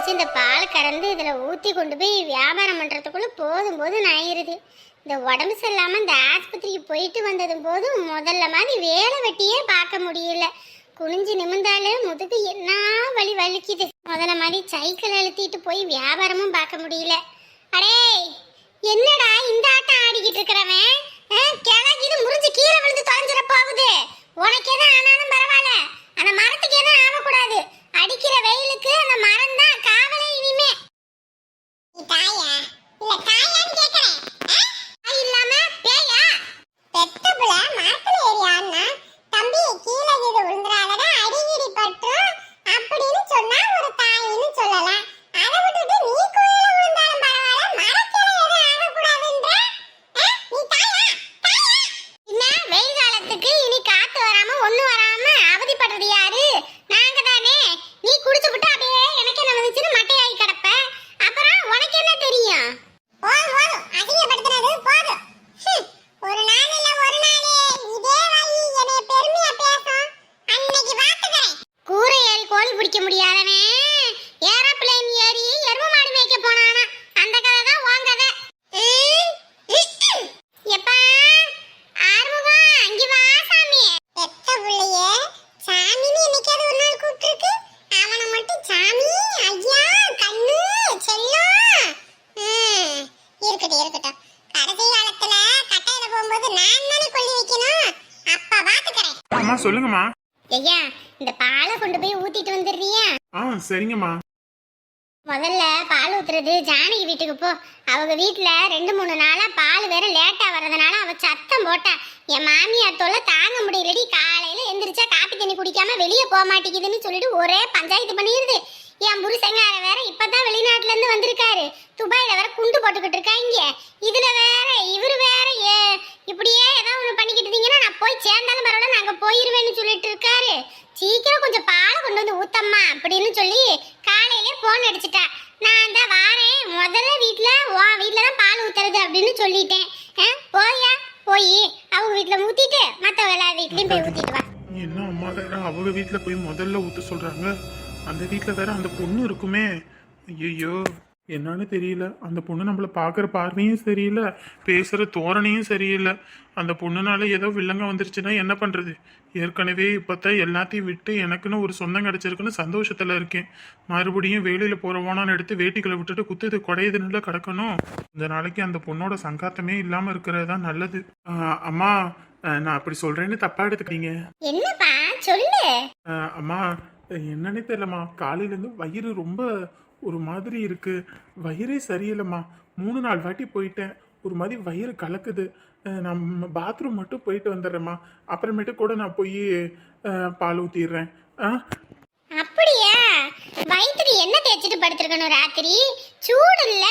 வச்சு இந்த பால் கறந்து இதில் ஊற்றி கொண்டு போய் வியாபாரம் பண்ணுறதுக்குள்ளே போதும் போதும் ஆயிடுது. இந்த உடம்பு சரியில்லாமல் இந்த ஆஸ்பத்திரிக்கு போயிட்டு வந்ததும் போதும் முதல்ல மாதிரி வேலை வெட்டியே பார்க்க முடியல. குனிஞ்சு நிமிந்தாலே முதுகு என்ன வலி வலிக்குது. முதல்ல மாதிரி சைக்கிள் அழுத்திட்டு போய் வியாபாரமும் பார்க்க முடியல. அடே என்னடா இந்த ஆட்டம் ஆடிக்கிட்டு இருக்கிறவன் கிழக்கிது முறிஞ்சு கீழே விழுந்து தொலைஞ்சிட போகுது. உனக்கு எதுவும் ஆனாலும் பரவாயில்ல, அந்த மரத்துக்கு எதுவும் ஆகக்கூடாது. அடிக்கிற வெயிலுக்கு அந்த மரம் தான் காவலே. இனிமே தாயா இல்ல தாயான்னு கேக்குறேன். இல்லாம பேயா பெத்தபுல மரத்துல ஏறியான்னா தம்பி கீழே கீழே விழுந்துறாதடா அடிகிடி பட்டும் அப்படின்னு சொன்னா ஒரு தாயின்னு சொல்லலாம். அதை விட்டுட்டு நீ கோயில விழுந்தாலும் பரவாயில்ல மரத்துல எதுவும் ஆகக்கூடாதுன்ற நீ தாயா தாயா. என்ன வெயில் காலத்துக்கு இனி காத்து வராம ஒண்ணு வராம அவதிப்படுறது யாரு? நாங்க தானே. நீ குடிச்சு விட்டு அப்படியே எனக்கு என்ன வந்துச்சுன்னு மட்டையாகி கிடப்ப. அப்புறம் உனக்கு என்ன தெரியும்? போதும் போதும் அதிகப்படுத்துறது போதும். ஒரு நாள் இல்ல ஒரு நாளே இதே வாயி என்னை பெருமையா பேசும். அன்னைக்கு பாத்துக்கிறேன். கூரை ஏறி கோழி பிடிக்க முடியாதவன் ஏரோப்ளேன் ஏறி எருமை மாடு மேய்க்க போனானா. அந்த கதை தான் உன் கதை. எப்பா ஆறுமுகம் அங்க வா சாமி. பெத்த புள்ளைய சாமின்னு என்னைக்காவது ஒரு நாள் கூப்பிட்டுருக்கு. அவனை மட்டும் சாமி ஐயா கண்ணு செல்லம். இருக்கட்டும் இருக்கட்டும். கடைசி காலத்துல கட்டையில போகும்போது நான் தானே கொல்லி வைக்கணும். அப்ப பாத்துக்கிறேன். அம்மா சொல்லுங்கம்மா. ஐயா இந்த பாலை கொண்டு போய் ஊத்திட்டு வந்துடுறியா? சரிங்கம்மா. முதல்ல பால் ஊத்துறது ஜானகி வீட்டுக்கு போ. அவங்க வீட்டுல 2-3 நாளா பால் வேற லேட்டா வர்றதுனால அவ சத்தம் போட்டா. என் மாமியார் தொல்லை தாங்க முடியலடி. காலையில எந்திரிச்சா காப்பி தண்ணி குடிக்காம வெளியே போக மாட்டேங்குதுன்னு சொல்லிட்டு ஒரே பஞ்சாயத்து பண்ணிடுது. என் புருஷங்கார வேற இப்பதான் வெளிநாட்டுல இருந்து வந்திருக்காரு. துபாயில வேற குண்டு போட்டுக்கிட்டு இருக்காங்க. இதுல வேற இவரு வேற இப்படியே ஏதாவது ஒண்ணு பண்ணிக்கிட்டு இருந்தீங்கன்னா நான் போய் சேர்ந்தாலும் பரவாயில்ல நாங்க போயிருவேன்னு சொல்லிட்டு இருக்காரு. சீக்கிரம் கொஞ்சம் பாலை கொண்டு வந்து ஊத்தம்மா அப்படின்னு சொல்லி காலையிலே போன் அடிச்சுட்டா. நான் தான் வாரேன், முதல்ல வீட்டுல தான் பால் ஊத்துறது அப்படின்னு சொல்லிட்டேன். போயா போய் அவங்க வீட்டுல ஊத்திட்டு மத்த எல்லா வீட்லயும் போய் ஊத்திட்டு வா. என்ன அம்மா வேற அவங்க வீட்டுல போய் முதல்ல ஊத்த சொல்றாங்க. அந்த வீட்டுல வேற அந்த பொண்ணு இருக்குமே. ஐயோ என்னன்னு தெரியல. அந்த பொண்ணு நம்மள பாக்குற பார்வையும் சரியில்லை, பேசுற தோரணையும் சரியில்லை. அந்த பொண்ணுனால ஏதோ வில்லங்க வந்துருச்சுன்னா என்ன பண்றது? ஏற்கனவே இப்பத்தான் எல்லாத்தையும் விட்டு எனக்குன்னு ஒரு சொந்தம் கிடைச்சிருக்குன்னு சந்தோஷத்துல இருக்கேன். மறுபடியும் வேலையில போறவானான்னு எடுத்து வேட்டிகளை விட்டுட்டு குத்துது குடையுதுன்னு கிடக்கணும். இந்த நாளைக்கு அந்த பொண்ணோட சங்காத்தமே இல்லாம இருக்கிறது தான் நல்லது. அம்மா நான் அப்படி சொல்றேன்னு தப்பா எடுத்துக்கிறீங்க. என்னப்பா சொல்லு. அம்மா என்னன்னே தெரியலம்மா, காலையில இருந்து வயிறு ரொம்ப ஒரு மாதிரி இருக்கு. வயிறே சரியில்லைம்மா. 3 நாள் வாட்டி போயிட்டேன். ஒரு மாதிரி வயிறு கலக்குது. நான் பாத்ரூம் மட்டும் போயிட்டு வந்துடுறேம்மா. அப்புறமேட்டு கூட நான் போய் பால் ஊத்திடுறேன். அப்படியா? வயிற்றுக்கு என்ன தேய்ச்சிட்டு படுத்திருக்கணும் ராத்திரி? சூடு இல்ல,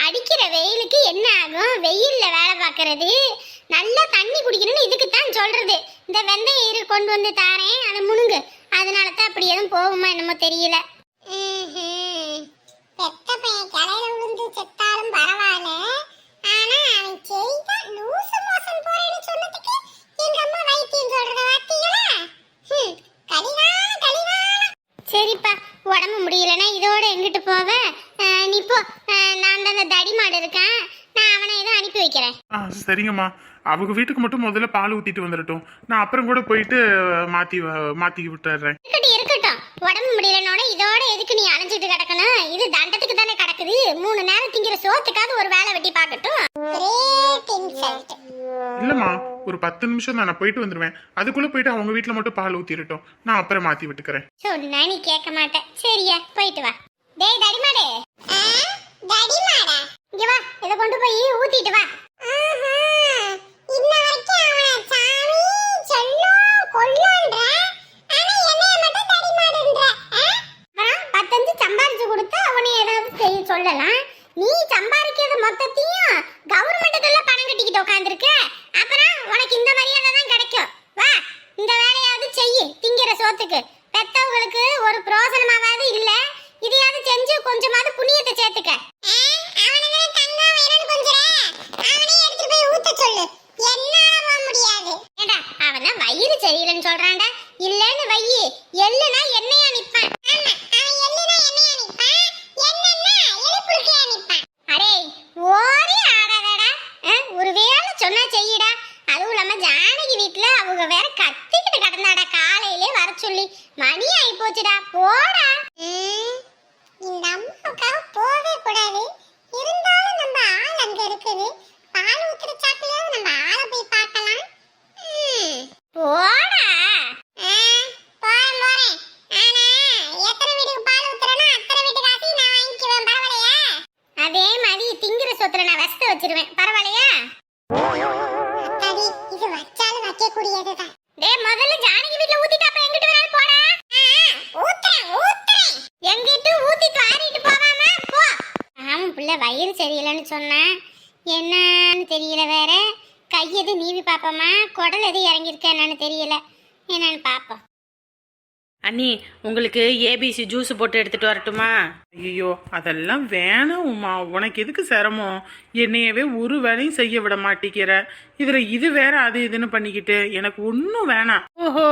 அடிக்கிற வெயிலுக்கு என்ன ஆகும்? வெயில்ல வேலை பார்க்கறது நல்லா தண்ணி குடிக்கணும்னு இதுக்கு தான் சொல்றது. இந்த வெந்தயம் கொண்டு வந்து தாரேன், அதை முணுங்கு. அதனால தான் அப்படி எதுவும் போகுமா என்னமோ தெரியல. பெத்த பையன் கடையில விழுந்து செத்தாலும் பரவாயில்ல. ஆனா அவன் செய்தா லூசு மோசம் போறேன்னு சொன்னதுக்கு எங்க அம்மா வைத்தியம் சொல்றத வார்த்தைகளா? கலிகால. சரிப்பா, உடம்பு முடியலன்னா இதோட எங்கிட்டு போவ? நீ போ. நான் அந்த தடி மாடு இருக்கேன், நான் அவனை ஏதோ அனுப்பி வைக்கிறேன். சரிங்கம்மா. அவங்க வீட்டுக்கு மட்டும் முதல்ல பால் ஊத்திட்டு வந்துடட்டும். நான் அப்புறம் கூட போயிட்டு மாத்தி விட்டுறேன். இருக்கட்டும். உடம்பு முடியலனோட இதோட எதுக்கு நீ அலைஞ்சிட்டு கிடக்கணும்? இது தண்டத்துக்கு தானே கிடக்குது. 3 நேரம் திங்கிற சோத்துக்காவது ஒரு வேலை வெட்டி பார்க்கட்டும். இல்லம்மா, ஒரு 10 நிமிஷம் தான், நான் போயிட்டு வந்துடுவேன். அதுக்குள்ள போயிட்டு அவங்க வீட்டுல மட்டும் பால் ஊத்திடட்டும். நான் அப்புறம் மாத்தி விட்டுக்கிறேன். சொன்னா நீ கேட்க மாட்டேன். சரியா, போயிட்டு வா. டேய் தடிமாடே, தடிமாடா இங்க வா. இத கொண்டு போய் ஊத்திட்டு வா. இன்ன வரைக்கும் அவனை சாமி செல்லம் கொல்லன்ற, ஆனா என்னைய மட்டும் தடிமாடுன்ற. அப்புறம் 10 சம்பாரிச்சு கொடுத்தா அவனை ஏதாவது செய்ய சொல்லலாம். நீ சம்பாதிக்கிறது மொத்தத்தையும் கவர்மெண்ட்டுக்குள்ள பணம் கட்டிக்கிட்டு உட்காந்துருக்க. அப்புறம் உனக்கு இந்த மரியாதை தான் கிடைக்கும். வா, இந்த வேலையாவது செய்யு. திங்கிற சோத்துக்கு பெத்தவங்களுக்கு ஒரு பிரோசனமாவது இல்ல. இதையாவது செஞ்சு கொஞ்சமாவது புண்ணியத்தை சேர்த்துக்க. அவனுங்க தங்கா வயிறன்னு கொஞ்சற, அவனே எடுத்து போய் ஊத்த சொல்லு. என்னால முடியாது. ஏண்டா அவன் தான் வயிறு சரியில்லைன்னு சொல்றான்டா. இல்லன்னு வையி, எள்ளுனா என்னையா நிப்பான். ஆமா, அவன் எள்ளுனா என்னையா நிப்பான். போடா. இந்த அம்மாவுக்காக போவே கூடாது. இருந்தாலும் நம்ம ஆள் அங்க இருக்குது. பால் ஊத்துற சாக்குலயாவது நம்ம ஆளை போய் பார்க்கலாம். போடா. போறேன். ஆனா எத்தனை வீட்டுக்கு பால் ஊத்துறேனோ அத்தனை வீட்டு காசையும் நான் வாங்கிக்குவேன். பரவாயில்லையா? அதே மாதிரி திங்கிற சொத்துல நான் வசத்த வச்சிருவேன். பரவாயில்லையா? அத்தாடி, இது வச்சாலும் வைக்கக்கூடியதுதான். டேய், முதல்ல ஜானகி வீட்ல ஊத்திட்டு அப்புறம் எங்கிட்ட வேணாலும் போடா. ஊத்துறேன். எங்கிட்ட ஊத்திட்டு ஆறிட்டு போவாம போ. ஆமா, புள்ள வயிறு சரியில்லைன்னு சொன்னா என்னன்னு தெரியல. வேற கை எது நீவி பாப்போமா, குடல் எது இறங்கியிருக்க என்னன்னு தெரியல. என்னன்னு பாப்போம். அண்ணி, உங்களுக்கு ஏபிசி ஜூஸ் போட்டு எடுத்துட்டு வரட்டுமா? ஐயோ, அதெல்லாம் வேணாம் உமா. உனக்கு எதுக்கு சிரமம்? என்னையவே ஒரு வேலையும் செய்ய விட மாட்டேங்கிற. இதுல இது வேற அது இதுன்னு பண்ணிக்கிட்டு எனக்கு ஒன்றும் வேணாம். ஓஹோ,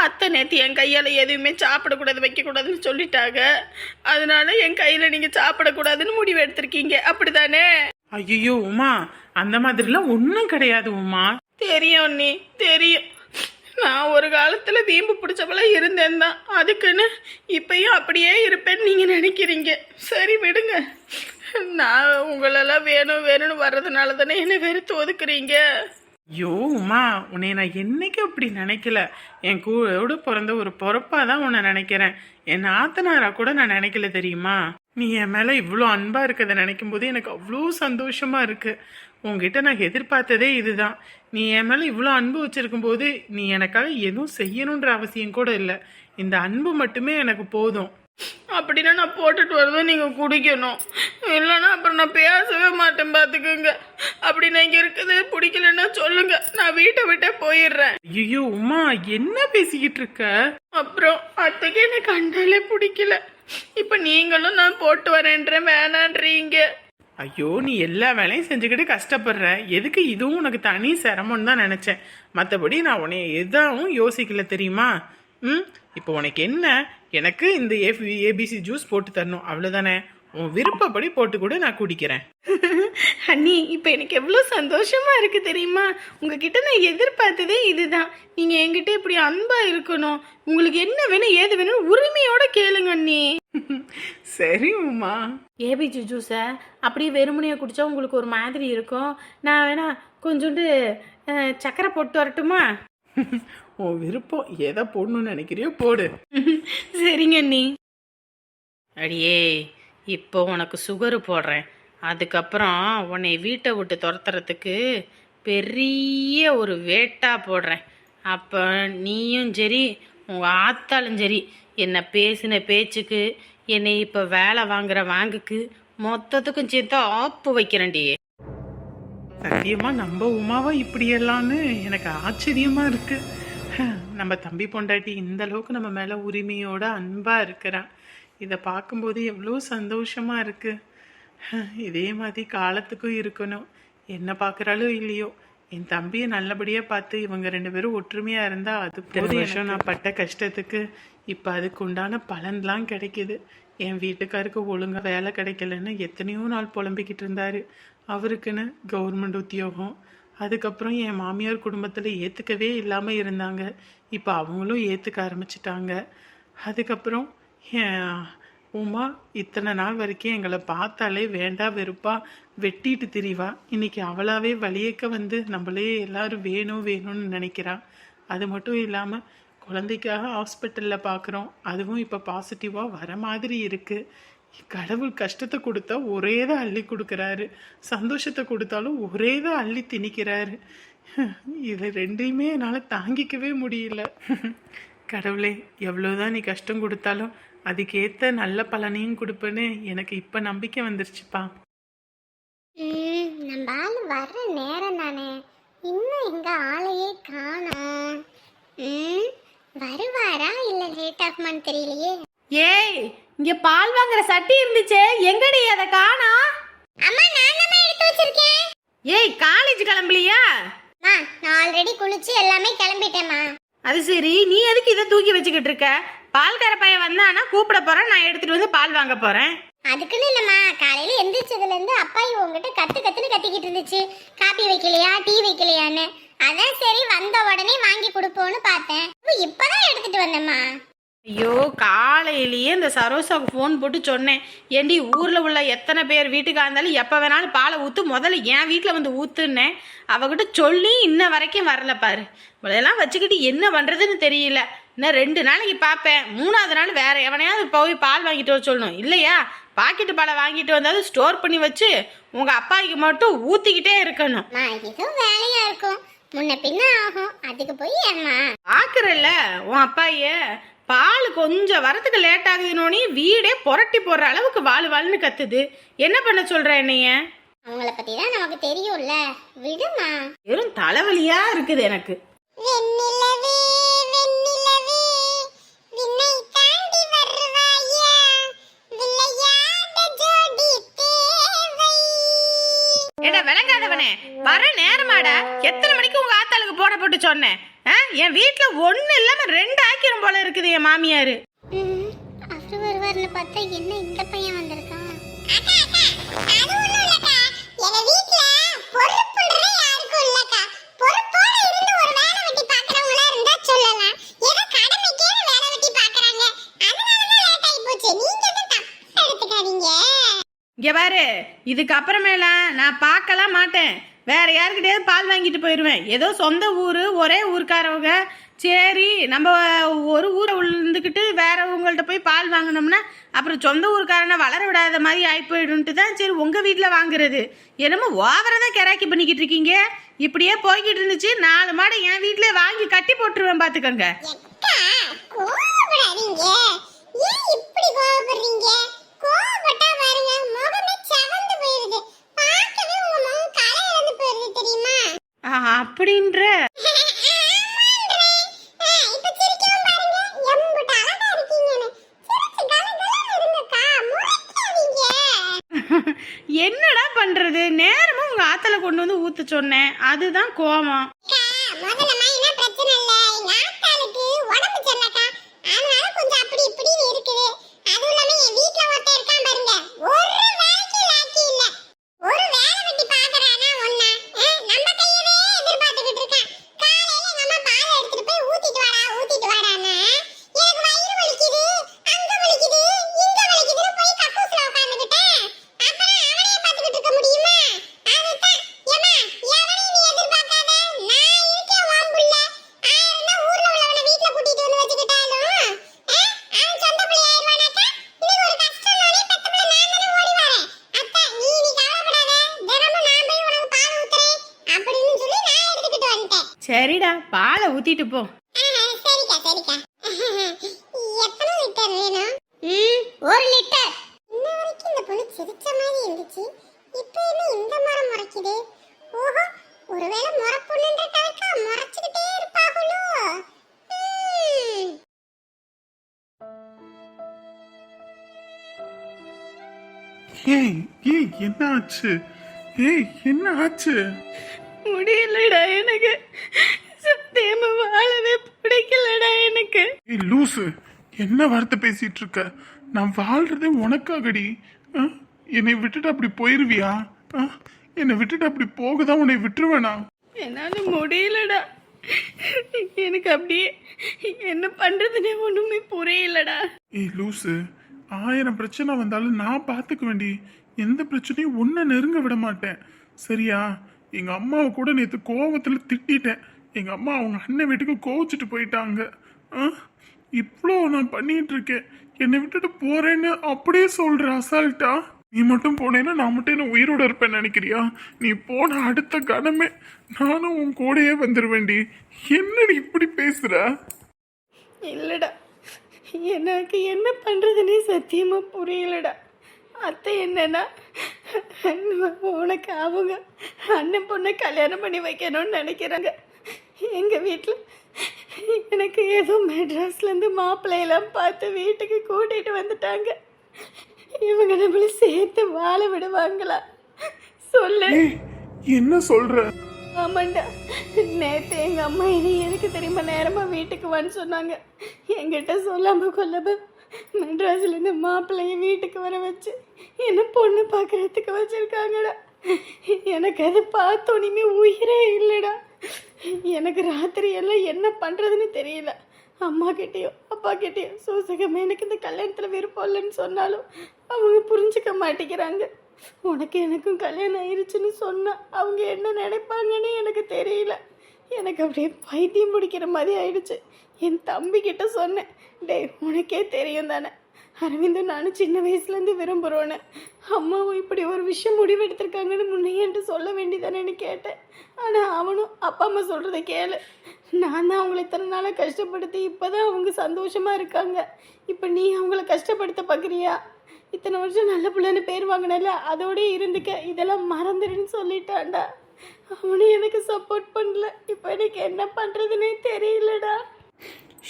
அத்தை நேத்து என் கையால எதுவுமே சாப்பிடக்கூடாது வைக்கக்கூடாதுன்னு சொல்லிட்டாங்க. அதனால என் கையில நீங்க சாப்பிடக்கூடாதுன்னு முடிவு எடுத்திருக்கீங்க, அப்படிதானே? ஐயோ உமா, அந்த மாதிரிலாம் ஒன்றும் கிடையாது உமா. தெரியும் அண்ணி, தெரியும். நான் ஒரு காலத்துல வீம்பு பிடிச்சவள இருந்தேன் தான். அதுக்குன்னு இப்பயும் அப்படியே இருப்பேன்னு நீங்க நினைக்கிறீங்க. சரி விடுங்க. நான் உங்களெல்லாம் வேணும் வேணும்னு வர்றதுனால தானே என்னை வெறுத்து ஒதுக்குறீங்க. ஐயோ உமா, உன்னை நான் என்னைக்கு அப்படி நினைக்கல. என் கூட பிறந்த ஒரு பொறுப்பாக தான் உன்னை நினைக்கிறேன். என் ஆத்தனாரா கூட நான் நினைக்கல, தெரியுமா? நீ என் மேலே இவ்வளோ அன்பாக இருக்கிறத நினைக்கும் போது எனக்கு அவ்வளோ சந்தோஷமா இருக்கு. உங்ககிட்ட நான் எதிர்பார்த்ததே இதுதான். நீ என் மேலே இவ்வளோ அன்பு வச்சிருக்கும் போது நீ எனக்காக எதுவும் செய்யணுன்ற அவசியம் கூட இல்லை. இந்த அன்பு மட்டுமே எனக்கு போதும். அப்படின்னா நான் போட்டுட்டு வரதும் நீங்க குடிக்கணும். இல்லைன்னா அப்புறம் நான் பேசவே மாட்டேன், பார்த்துக்குங்க. அப்படி நீங்க இருக்குது பிடிக்கலன்னா சொல்லுங்க, நான் வீட்டை விட்டே போயிடுறேன். ஐயோ உமா, என்ன பேசிக்கிட்டு இருக்க? அப்புறம் அத்தைக்கு எனக்கு கண்டாலே பிடிக்கல. இப்ப நீங்களும் நான் போட்டு வரேன்றேன் வேணான்றீங்க. ஐயோ, நீ எல்லா வேலையும் செஞ்சுக்கிட்டு கஷ்டப்படுற. எதுக்கு இதுவும் உனக்கு தனி சிரமம்னு தான் நினச்சேன். மற்றபடி நான் உன்னை எதாவும் யோசிக்கல, தெரியுமா? இப்போ உனக்கு என்ன? எனக்கு இந்த ஏபிசி ஜூஸ் போட்டு தரணும், அவ்வளோதானே? உன் விருப்பப்படி போட்டு கூட நான் குடிக்கிறேன். அண்ணி, இப்போ எனக்கு எவ்வளோ சந்தோஷமா இருக்கு தெரியுமா? உங்ககிட்ட நான் எதிர்பார்த்ததே இதுதான். நீங்க என்கிட்ட இப்படி அன்பா இருக்கணும். உங்களுக்கு என்ன வேணும் ஏது வேணும் உரிமையோட கேளுங்க அண்ணி. சரி உமா. ஏபிசி ஜூஸை அப்படியே வெறுமனையை குடிச்சா உங்களுக்கு ஒரு மாதிரி இருக்கும். நான் வேணா கொஞ்சோண்டு சக்கரை போட்டு வரட்டுமா? உன் விருப்பம், எதை போடணும்னு நினைக்கிறியோ போடு. சரிங்க அண்ணி. அடியே, இப்போ உனக்கு சுகரு போடுறேன். அதுக்கப்புறம் உன்னை வீட்டை விட்டு துரத்துறதுக்கு பெரிய ஒரு வேட்டா போடுறேன். அப்போ நீயும் சரி உங்கள் ஆத்தாலும் சரி என்னை பேசின பேச்சுக்கு என்னை இப்போ வேலை வாங்குற வாங்குக்கு மொத்தத்துக்கும் சேர்த்து ஆப்பு வைக்கிறேன்டி. சத்தியமா நம்ம உமாவா இப்படியெல்லாம்னு எனக்கு ஆச்சரியமா இருக்கு. நம்ம தம்பி பொண்டாட்டி இந்த அளவுக்கு நம்ம மேல உரிமையோட அன்பா இருக்கிறான். இதை பார்க்கும்போது எவ்வளோ சந்தோஷமா இருக்கு. இதே மாதிரி காலத்துக்கும் இருக்கணும். என்ன பார்க்குறாலோ இல்லையோ, என் தம்பியை நல்லபடியாக பார்த்து இவங்க 2 பேரும் ஒற்றுமையாக இருந்தால் அது போதும். வருஷம் நான் பட்ட கஷ்டத்துக்கு இப்போ அதுக்கு உண்டான பலன்லாம் கிடைக்கிது. என் வீட்டுக்காருக்கு ஒழுங்காக வேலை கிடைக்கலன்னு எத்தனையோ நாள் புலம்பிக்கிட்டு இருந்தார். அவருக்குன்னு கவர்மெண்ட் உத்தியோகம். அதுக்கப்புறம் என் மாமியார் குடும்பத்தில் ஏற்றுக்கவே இல்லாமல் இருந்தாங்க. இப்போ அவங்களும் ஏற்றுக்க ஆரம்பிச்சிட்டாங்க. அதுக்கப்புறம் உமா இத்தனை நாள் வரைக்கும் எங்களை பார்த்தாலே வேண்டா வெறுப்பா வெட்டிட்டு திரிவா. இன்னைக்கு அவளாவே வழியக்க வந்து நம்மளே எல்லாரும் வேணும் வேணும்னு நினைக்கிறா. அது மட்டும் இல்லாமல் குழந்தைக்காக ஹாஸ்பிட்டலில் பார்க்குறோம். அதுவும் இப்போ பாசிட்டிவாக வர மாதிரி இருக்குது. கடவுள் கஷ்டத்தை கொடுத்தா ஒரே தான் அள்ளி கொடுக்குறாரு, சந்தோஷத்தை கொடுத்தாலும் ஒரே தான் அள்ளி திணிக்கிறாரு. இது ரெண்டையுமே என்னால் தாங்கிக்கவே முடியல. கடவுளே, எவ்வளோதான் நீ கஷ்டம் கொடுத்தாலும் அதுக்கேற்ற நல்ல பலனையும் கொடுப்பேன்னு எனக்கு இப்போ நம்பிக்கை வந்துருச்சுப்பா. நம்ம ஆள் வர்ற நேரம் தானே, இன்னும் எங்க ஆளையே காணோம். வருவாரா இல்ல லேட் ஆகுமான்னு தெரியலையே. ஏய், இங்க பால் வாங்குற சட்டி இருந்துச்சே, எங்கடி அதை காணா? அம்மா, நான் தான் எடுத்து வச்சிருக்கேன். ஏய், காலேஜ் கிளம்பலையா? அம்மா, நான் ஆல்ரெடி குளிச்சு எல்லாமே கிளம்பிட்டேம்மா. அது சரி, நீ எதுக்கு இதை தூக்கி வச்சுக்கிட்டு இருக்க? பால்கார பையன் வந்தானா கூப்பிட போறேன், நான் எடுத்துட்டு வந்து பால் வாங்க போறேன். அதுக்குன்னு இல்லம்மா, காலையில எந்திரிச்சதுல இருந்து அப்பாயி உங்ககிட்ட கத்துன்னு கத்திக்கிட்டு இருந்துச்சு, காப்பி வைக்கலையா டீ வைக்கலையான்னு. அதான் சரி வந்த உடனே வாங்கி கொடுப்போன்னு பார்த்தேன். இப்பதான் எடுத்துட்டு வந்தேம்மா. ஐயோ காலையிலேயே இந்த சரோசாவுக்கு ஃபோன் போட்டு சொன்னேன், ஏண்டி ஊரில் உள்ள எத்தனை பேர் வீட்டுக்காக இருந்தாலும் எப்போ வேணாலும் பாலை ஊற்று, முதல்ல என் வீட்டில் வந்து ஊற்றுன்னேன். அவகிட்ட சொல்லி இன்ன வரைக்கும் வரல பாரு. இவளையெல்லாம் வச்சுக்கிட்டு என்ன பண்ணுறதுன்னு தெரியல. இன்னும் 2 நாளைக்கு பார்ப்பேன், 3ஆவது நாள் வேற எவனையாவது போய் பால் வாங்கிட்டு வர சொல்லணும். இல்லையா பாக்கெட்டு பாலை வாங்கிட்டு வந்தாலும் ஸ்டோர் பண்ணி வச்சு உங்கள் அப்பாய்க்கு மட்டும் ஊற்றிக்கிட்டே இருக்கணும். ஏதோ வேலையா இருக்கும், முன்ன பின்ன ஆகும், அதுக்கு போய் ஏம்மா பார்க்குறல்ல உன் அப்பாய பால் கொஞ்சம் வரத்துக்கு லேட் ஆகுதுனோனே வீடே புரட்டி போடுற அளவுக்கு வாழ்னு கத்துது. என்ன பண்ண சொல்ற என்னைய? அவங்கள பத்தி தான் நமக்கு தெரியும்ல, விடுமா. வெறும் தலைவலியா இருக்குது எனக்கு. வெண்ணிலவே வெண்ணிலவே விண்ணை தாண்டி வருவாயா, விளையாட ஜோடி தேவை. ஏடா விளங்காதவனே, வர நேரமாடா. எத்தனை மணிக்கு உங்க ஆத்தாளுக்கு போட போட்டு சொன்னேன்? என் வீட்டுல 1 இல்லாம 2 ஆக்கிரும் போல இருக்குது என் மாமியாரு. அவரு வருவார்னு பார்த்தா என்ன இந்த பையன் வந்திருக்கான். இங்க பாரு, இதுக்கு அப்புறமேல நான் பார்க்கலாம் மாட்டேன். வேற யாருக்கிட்டையாவது பால் வாங்கிட்டு போயிடுவேன். ஏதோ சொந்த ஊர், ஒரே ஊருக்காரவங்க, சரி நம்ம ஒரு ஊரை இருந்துக்கிட்டு வேறவங்கள்ட்ட போய் பால் வாங்கினோம்னா அப்புறம் சொந்த ஊருக்காரனை வளர விடாத மாதிரி ஆகி போயிடுன்ட்டு தான் சரி உங்கள் வீட்டில் வாங்குறது. என்னமோ ஓவராக தான் கிராக்கி பண்ணிக்கிட்டு இருக்கீங்க. இப்படியே போய்கிட்டு இருந்துச்சு 4 மாடை என் வீட்டிலே வாங்கி கட்டி போட்டுருவேன் பார்த்துக்கோங்க. அப்படின்ற என்னடா பண்றது? நேரமும் உங்க ஆத்தல கொண்டு வந்து ஊத்த சொன்னேன், அதுதான் கோவம். சரிடா, பாலை ஊத்திட்டு போ. சரிக்கா சரிக்கா. எத்தனை லிட்டர் வேணும்? 1 லிட்டர். இன்ன வரைக்கும் இந்த பொண்ணு சிரிச்ச மாதிரி இருந்துச்சு, இப்போ என்ன இந்த மரம் முறைக்குது? ஓஹோ, ஒருவேளை முறை பொண்ணுன்ற கணக்கா முறைச்சுக்கிட்டே இருப்பாங்களோ? ஏய் ஏய் என்ன ஆச்சு? ஏய் என்ன ஆச்சு? முடியலடா எனக்கு, சத்தியமா வாழவே பிடிக்கலடா எனக்கு. ஏய் லூசு, என்ன வார்த்தை பேசிட்டு இருக்க? நான் வாழ்றதே உனக்காகடி. என்னை விட்டுட்டு அப்படி போயிருவியா? என்னை விட்டுட்டு அப்படி போகதான் உன்னை விட்டுருவேனா? என்னால முடியலடா எனக்கு. அப்படியே என்ன பண்றதுன்னே ஒண்ணுமே புரியலடா. ஏய் லூசு, 1000 பிரச்சனை வந்தாலும் நான் பார்த்துக்க வேண்டி எந்த பிரச்சனையும் ஒன்றை நெருங்க விட மாட்டேன், சரியா? எங்க அம்மாவை கூட நேற்று கோவத்துல திட்டிட்டேன். எங்க அம்மா அவங்க அண்ணன் வீட்டுக்கு கோவிச்சுட்டு போயிட்டாங்க. இவ்வளோ நான் பண்ணிட்டு இருக்கேன், என்னை விட்டுட்டு போறேன்னு அப்படியே சொல்ற அசால்ட்டா? நீ மட்டும் போனேன்னா நான் மட்டும் என்ன உயிரோட இருப்பேன்னு நினைக்கிறியா? நீ போன அடுத்த கணமே நானும் உன் கூடயே வந்துருவேண்டி. என்னடி இப்படி பேசுற? இல்லடா, எனக்கு என்ன பண்றதுன்னே சத்தியமா புரியலடா. அத்தை என்னன்னா, உனக்கு அவங்க அண்ணன் பொண்ணை கல்யாணம் பண்ணி வைக்கணும்னு நினைக்கிறாங்க. எங்கள் வீட்டில் எனக்கு ஏதோ மெட்ராஸ்லேருந்து மாப்பிள்ளையெல்லாம் பார்த்து வீட்டுக்கு கூட்டிகிட்டு வந்துட்டாங்க. இவங்க நம்மளை சேர்த்து வாழ விடுவாங்களா சொல்லு. என்ன சொல்ற? ஆமாண்டா, நேற்று எங்கள் அம்மா இனி எனக்கு தெரியுமா நேரமாக வீட்டுக்கு வான்னு சொன்னாங்க. என்கிட்ட சொல்லாமல் கொல்லாம மெட்ராஸ்லேருந்து மாப்பிள்ளைய வீட்டுக்கு வர வச்சு என்ன பொண்ணு பார்க்கறதுக்கு வச்சிருக்காங்கடா. எனக்கு அதை பார்த்தோன்னே உயிரே இல்லைடா. எனக்கு ராத்திரி எல்லாம் என்ன பண்ணுறதுன்னு தெரியல. அம்மா கிட்டேயும் அப்பா கிட்டேயும் சூசகமே எனக்கு இந்த கல்யாணத்தில் விருப்பம் இல்லைன்னு சொன்னாலும் அவங்க புரிஞ்சுக்க மாட்டேங்கிறாங்க. உனக்கு எனக்கும் கல்யாணம் ஆயிருச்சுன்னு சொன்னா அவங்க என்ன நினைப்பாங்கன்னு எனக்கு தெரியல. எனக்கு அப்படியே பைத்தியம் பிடிக்கிற மாதிரி ஆயிடுச்சு. என் தம்பி கிட்ட சொன்னேன், டேய் உனக்கே தெரியும் தானே அரவிந்தும் நானும் சின்ன வயசுலேருந்து விரும்புகிறோன்னு. அம்மாவும் இப்படி ஒரு விஷயம் முடிவெடுத்திருக்காங்கன்னு முன்னையன்ட்டு சொல்ல வேண்டியதானேன்னு கேட்டேன். ஆனால் அவனும் அப்பா அம்மா சொல்கிறத கேளு, நான் தான் அவங்கள இத்தனை நாளாக கஷ்டப்படுத்தி இப்போ தான் அவங்க சந்தோஷமாக இருக்காங்க. இப்போ நீ அவங்கள கஷ்டப்படுத்த பார்க்குறியா? இத்தனை வருஷம் நல்ல பிள்ளைன்னு பேர் வாங்கினல அதோடய இருந்துக்க, இதெல்லாம் மறந்துடுன்னு சொல்லிட்டான்டா. அவனும் எனக்கு சப்போர்ட் பண்ணல. இப்போ எனக்கு என்ன பண்ணுறதுன்னே தெரியலடா.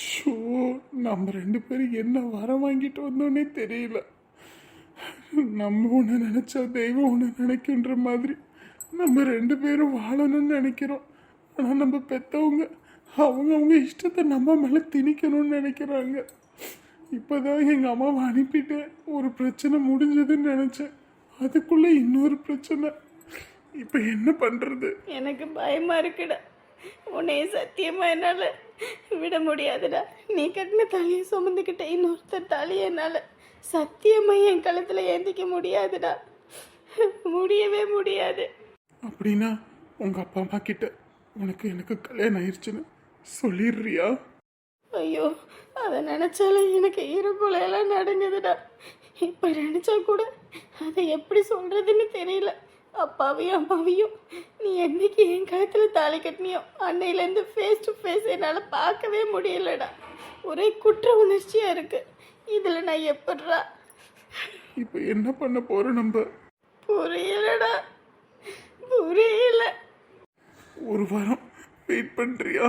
ஷோ, நம்ம 2 பேரும் என்ன வரம் வாங்கிட்டு வந்தோன்னே தெரியல. நம்ம ஒன்று நினச்சா தெய்வம் ஒன்று நினைக்கின்ற மாதிரி நம்ம 2 பேரும் வாழணும்னு நினைக்கிறோம். ஆனால் நம்ம பெற்றவங்க அவங்க இஷ்டத்தை நம்ம மேலே திணிக்கணும்னு நினைக்கிறாங்க. இப்போதான் எங்கள் அம்மாவை அனுப்பிட்டு ஒரு பிரச்சனை முடிஞ்சதுன்னு நினச்சேன், அதுக்குள்ளே இன்னொரு பிரச்சனை. இப்போ என்ன பண்ணுறது? எனக்கு பயமாக இருக்குடா. உன்னைய சத்தியமாக என்னால் விட முடியாதுடா. நீ கட்டின தாலியை சுமந்துக்கிட்ட இன்னொருத்தர் தாலியை என்னால் சத்தியமாக என் கழுத்தில் ஏந்திக்க முடியாதுடா. முடியவே முடியாது. அப்படின்னா உங்கள் அப்பா அம்மா கிட்ட உனக்கு எனக்கு கல்யாணம் ஆயிடுச்சுன்னு சொல்லிடுறியா? ஐயோ, அதை நினச்சாலே எனக்கு ஈரக்குலையெல்லாம் நடுங்குதுடா. இப்போ நினச்சா கூட அதை எப்படி சொல்கிறதுன்னு தெரியல. அப்பாவையும் அம்மாவையும் நீ என்னைக்கு என் கழுத்தில் தாலி கட்டினியோ அன்னையிலேருந்து ஃபேஸ் டு ஃபேஸ் என்னால் பார்க்கவே முடியலடா. ஒரே குற்ற உணர்ச்சியாக இருக்குது. இதில் நான் எப்படிடா? இப்போ என்ன பண்ண போகிறோம் நம்ம? புரியலடா, புரியல. ஒரு வாரம் வெயிட் பண்ணுறியா?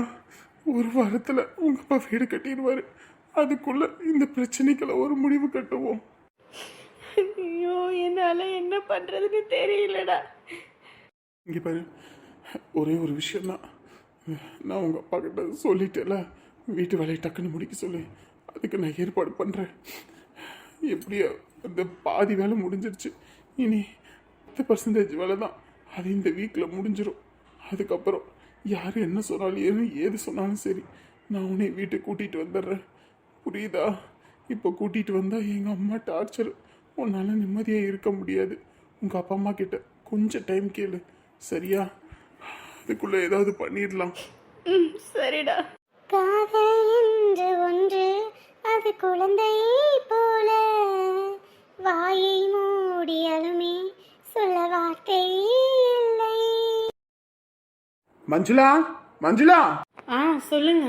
ஒரு வாரத்தில் உங்கள் அப்பா வீடு கட்டிடுவார். அதுக்குள்ளே இந்த பிரச்சனைக்குள்ள ஒரு முடிவு கட்டுவோம். ஐயோ, என்னால் என்ன பண்ணுறதுன்னு தெரியலடா. இங்கே பாரு, ஒரே ஒரு விஷயந்தான். நான் உங்கள் அப்பா கிட்ட சொல்லிட்டேல, வீட்டு வேலையை டக்குன்னு முடிக்க சொல்லி. அதுக்கு நான் ஏற்பாடு பண்ணுறேன். எப்படியோ அந்த பாதி வேலை முடிஞ்சிருச்சு. இனி 10% வேலை தான். அது இந்த வீக்கில் முடிஞ்சிடும். அதுக்கப்புறம் யார் என்ன சொன்னாலும் ஏது சொன்னாலும் சரி, நான் உன்னை வீட்டுக்கு கூட்டிகிட்டு வந்துடுறேன். புரியுதா? இப்போ கூட்டிகிட்டு வந்தால் எங்கள் அம்மா டார்ச்சர். உன்னால் நிம்மதியாக இருக்க முடியாது. உங்கள் அப்பா அம்மா கிட்ட கொஞ்சம் டைம் கேளு, சரியா? அதுக்குள்ளே ஏதாவது பண்ணிடலாம். சரிடா. காதல் என்று ஒன்று, அது குழந்தை போல வாயை மூடியலுமே சொல்ல வார்த்தை இல்லை. மஞ்சுளா, மஞ்சுளா, சொல்லுங்க.